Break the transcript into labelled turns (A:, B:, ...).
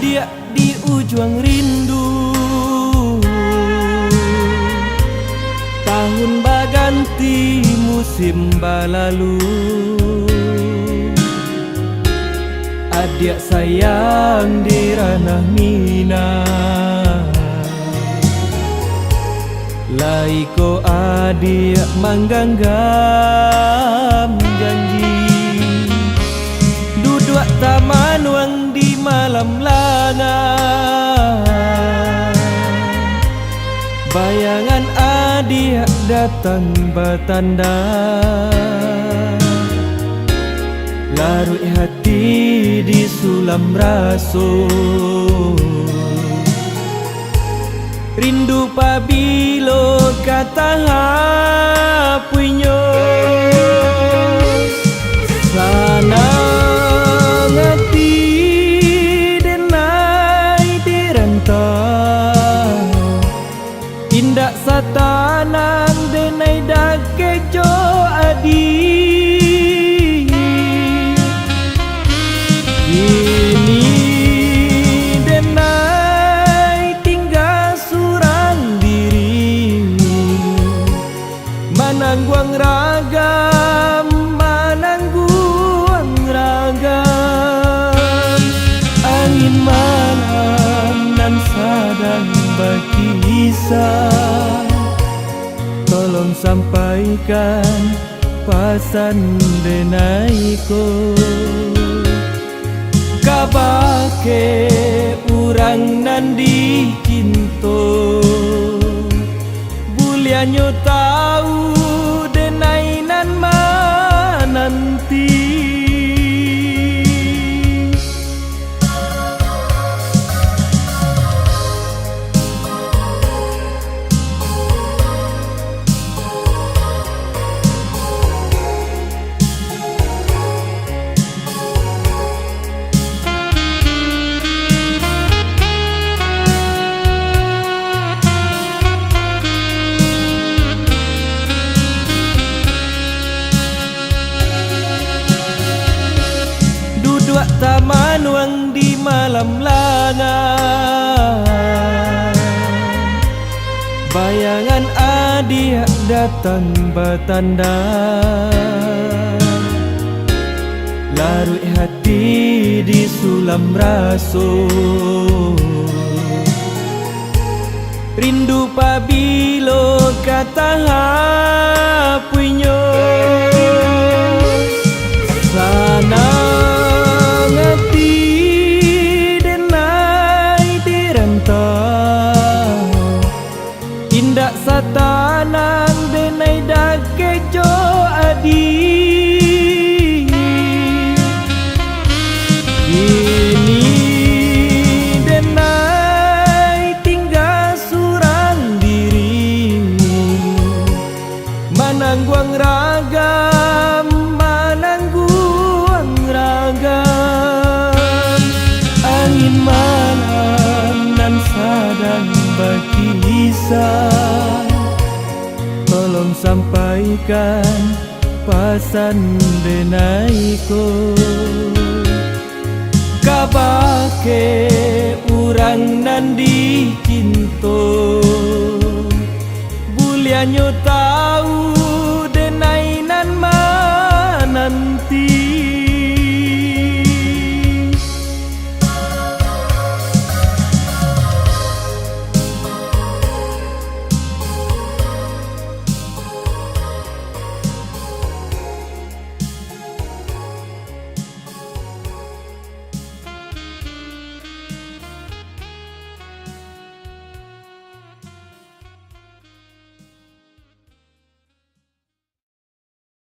A: dia di ujung rindu. Tahun baganti musim balalu, adik sayang di ranah Minang. Laiko adik mangganggam janji, duduk taman wang di malam langan. Bayangan adik datang bertanda, larut hati di sulam rasul. Rindu pabilo kata hapunyo, sana ngati denai dirantau. Indak satanang denai dakejo adi. Ini denai tinggal surang diri, manangguang ragam, manangguang ragam. Angin malam nan sadang berkisah, tolong sampaikan pasan denaiko. Kabake urang nan dicinto, bulianyo tahu denai nan mananti. Taman wang di malam langan. Bayangan adik datang bertanda, larut hati di sulam rasul. Rindu pabilo kata hapunyo, sana indak satanang denai dakejo adi. Ini denai tinggal surang diri, manangguang ragam, manangguang ragam. Angin malam nan sadang berkisah, tolong sampaikan pasan denaiko. Kabake urang nan dicinto, bulianyo tahu